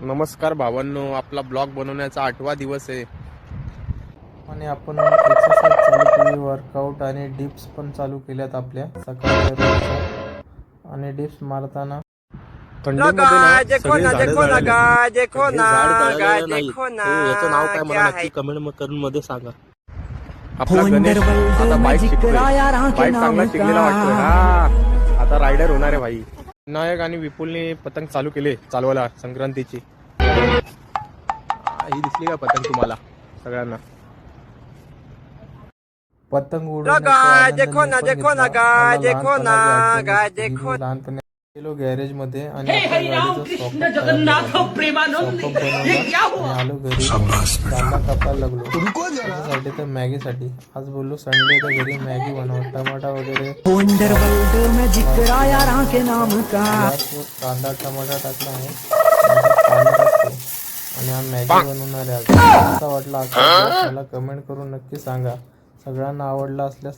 नमस्कार भावांनो, आपला ब्लॉग बनवण्याचा 8वा दिवस आहे आणि आपण एक्सरसाइज चालू केली, वर्कआउट आणि डिप्स पण चालू केल्यात आपल्या सकाळच्या रोजच्या. आणि डिप्स मारताना थंडीमध्ये ना सगळे झाडं जळाले. पण हे झाड जळालेलं नाही. याचं नाव काय मला नक्की कमेंट करून मध्ये सांगा. आपला गणेश आता बाईक शिकतोय. बाईक चांगला शिकलेला वाटतोय. हा आता रायडर होणार आहे भाई. विनायक आणि विपुलने पतंग चालू केले चालवायला संक्रांतीची. ही दिसली का पतंग तुम्हाला सगळ्यांना? पतंग लहानपणी गेलो गॅरेज मध्ये आणि आलो घरी. कांदा कापायला लागलो त्याच्यासाठी तर मॅगीसाठी. आज बोललो संडे तर घरी मॅगी बनव, टमाटा वगैरे कांदा टमाटा टाकला आहे आणि हा मॅगी बनवणार आहे. कसा वाटला मला कमेंट करून नक्की सांगा. सगळ्यांना आवडला असल्यास